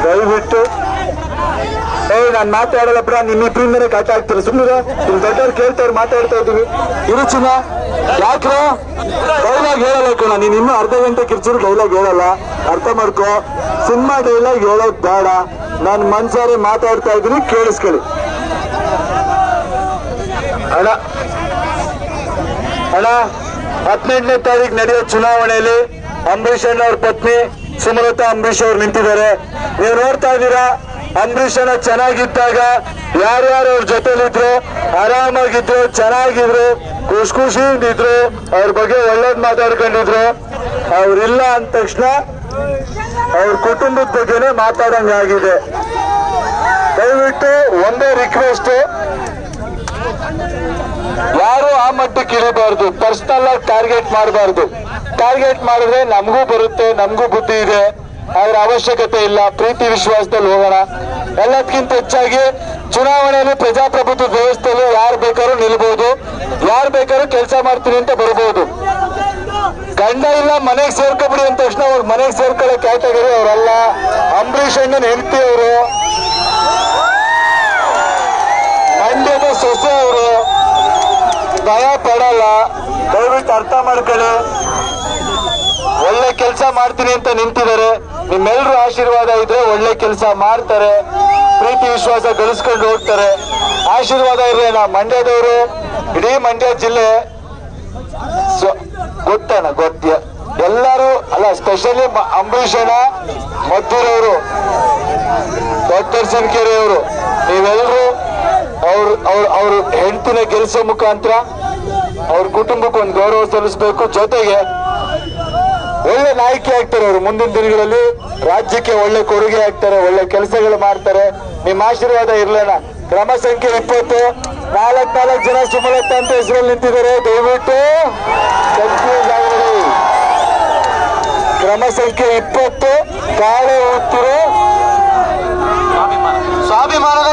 ದಯವಿಟ್ಟು ನಾನು ಮಾತಾಡಲ್ಲ ಬಿಡ, ನಿಮ್ಮ ಇಬ್ಬರಿಂದನೇ ಕಾಟ ಆಗ್ತಾರೆ. ಸುಮ್ಮನೆ ನಿಮ್ ದೊಡ್ಡವ್ರು ಕೇಳ್ತಾವ್ರು ಮಾತಾಡ್ತಾ ಇದೀವಿ. ಇರುಚಿನ ಯಾಕ್ರ ಡೈಲಾಗ್ ಹೇಳಲ್ಲ ಕಣ, ನೀನ್ ಇನ್ನೂ ಅರ್ಧ ಗಂಟೆ ಕಿರ್ಚಿದ್ರು ಡೈಲಾಗ್ ಹೇಳಲ್ಲ. ಅರ್ಥ ಮಾಡ್ಕೋ, ಸಿನಿಮಾ ಡೈಲಾಗ್ ಹೇಳೋದ್ ಬೇಡ. ನಾನು ಮನ್ಸಾರೆ ಮಾತಾಡ್ತಾ ಇದೀನಿ, ಕೇಳಿಸ್ಕೊಳ್ಳಿ. ಅಣ್ಣ 18ನೇ ತಾರೀಕು ನಡೆಯೋ ಚುನಾವಣೆಯಲ್ಲಿ ಅಂಬರೀಷ್ ಅಣ್ಣ ಅವ್ರ ಪತ್ನಿ ಸುಮಲತಾ ಅಂಬರೀಷ್ ಅವ್ರು ನಿಂತಿದ್ದಾರೆ. ನೀವು ನೋಡ್ತಾ ಇದ್ದೀರಾ, ಅಂಬರೀಷ್ ಅಣ್ಣ ಚೆನ್ನಾಗಿದ್ದಾಗ ಯಾರ್ಯಾರು ಅವ್ರ ಜೊತೆಲಿದ್ರು, ಆರಾಮಾಗಿದ್ರು, ಚೆನ್ನಾಗಿದ್ರು, ಖುಷಿಯಿಂದಿದ್ರು, ಅವ್ರ ಬಗ್ಗೆ ಒಳ್ಳೇದ್ ಮಾತಾಡ್ಕೊಂಡಿದ್ರು. ಅವ್ರಿಲ್ಲ ಅಂದ ತಕ್ಷಣ ಅವ್ರ ಕುಟುಂಬದ ಬಗ್ಗೆನೆ ಮಾತಾಡಂಗಾಗಿದೆ. ದಯವಿಟ್ಟು ಒಂದೇ ರಿಕ್ವೆಸ್ಟ್, ಯಾರು ಆ ಮಟ್ಟಕ್ಕೆ ಇರಬಾರ್ದು. ಪರ್ಸನಲ್ ಆಗಿ ಟಾರ್ಗೆಟ್ ಮಾಡಬಾರ್ದು. ಟಾರ್ಗೆಟ್ ಮಾಡಿದ್ರೆ ನಮಗೂ ಬರುತ್ತೆ, ನಮಗೂ ಬುದ್ಧಿ ಇದೆ. ಅದರ ಅವಶ್ಯಕತೆ ಇಲ್ಲ. ಪ್ರೀತಿ ವಿಶ್ವಾಸದಲ್ಲಿ ಹೋಗೋಣ. ಎಲ್ಲದಕ್ಕಿಂತ ಹೆಚ್ಚಾಗಿ ಚುನಾವಣೆಯಲ್ಲಿ ಪ್ರಜಾಪ್ರಭುತ್ವ ವ್ಯವಸ್ಥೆಯಲ್ಲಿ ಯಾರು ಬೇಕಾದ್ರೂ ನಿಲ್ಬಹುದು, ಯಾರು ಬೇಕಾದ್ರೂ ಕೆಲಸ ಮಾಡ್ತೀನಿ ಅಂತ ಬರ್ಬೋದು. ಗಂಡ ಇಲ್ಲ ಮನೆಗೆ ಸೇರ್ಕೊಬಿಡಿ ಅಂದ ತಕ್ಷಣ ಅವ್ರು ಮನೆಗೆ ಸೇರ್ಕೊಳ್ಳೋ ಕ್ಯಾಟಗರಿ ಅವರಲ್ಲ. ಅಂಬರೀಷ್ ಅಣ್ಣನ ಹೆಂಡತಿ ಅವರು, ಮಂಡ್ಯದ ಸೊಸೆ ಅವರು, ಭಯ ಪಡಲ್ಲ. ದಯವಿಟ್ಟು ಅರ್ಥ ಮಾಡ್ಕೊಳ್ಳಿ. ಒಳ್ಳೆ ಕೆಲಸ ಮಾಡ್ತೀನಿ ಅಂತ ನಿಂತಿದ್ದಾರೆ. ನಿಮ್ಮೆಲ್ಲರೂ ಆಶೀರ್ವಾದ ಇದ್ರೆ ಒಳ್ಳೆ ಕೆಲಸ ಮಾಡ್ತಾರೆ, ಪ್ರೀತಿ ವಿಶ್ವಾಸ ಗಳಿಸ್ಕೊಂಡು ಹೋಗ್ತಾರೆ. ಆಶೀರ್ವಾದ ಇರಲಿ. ನಾ ಮಂಡ್ಯದವರು, ಇಡೀ ಮಂಡ್ಯ ಜಿಲ್ಲೆ ಗೊತ್ತಣ್ಣ, ಗೊತ್ತ ಎಲ್ಲರೂ ಅಲ್ಲ, ಸ್ಪೆಷಲಿ ಅಂಬರೀಷ್ ಅಣ್ಣ, ಮದ್ದೂರವರು, ಡಾಕ್ಟರ್ ಸಂಖ್ಯೆರೆ ಅವರು, ನೀವೆಲ್ಲರೂ ಅವ್ರ ಹೆಂಡತಿನ ಗೆಲ್ಸೋ ಮುಖಾಂತರ ಅವ್ರ ಕುಟುಂಬಕ್ಕೆ ಒಂದು ಗೌರವ ಸಲ್ಲಿಸಬೇಕು. ಜೊತೆಗೆ ಒಳ್ಳೆ ನಾಯಕಿ ಆಗ್ತಾರೆ ಅವರು. ಮುಂದಿನ ದಿನಗಳಲ್ಲಿ ರಾಜ್ಯಕ್ಕೆ ಒಳ್ಳೆ ಕೊಡುಗೆ ಆಗ್ತಾರೆ, ಒಳ್ಳೆ ಕೆಲಸಗಳು ಮಾಡ್ತಾರೆ. ನಿಮ್ಮ ಆಶೀರ್ವಾದ ಇರ್ಲೇನ. ಕ್ರಮ ಸಂಖ್ಯೆ 20, 4 ಜನ ಸುಮಲತಾ ಅಂತ ಹೆಸರಲ್ಲಿ ನಿಂತಿದ್ದಾರೆ. ದಯವಿಟ್ಟು ಕನ್ಫ್ಯೂಸ್ ಆಗಬೇಡಿ. ಕ್ರಮ ಸಂಖ್ಯೆ 20 ಕಾಳೆ ಉತ್ತಿರೋ ಸ್ವಾಭಿಮಾನದ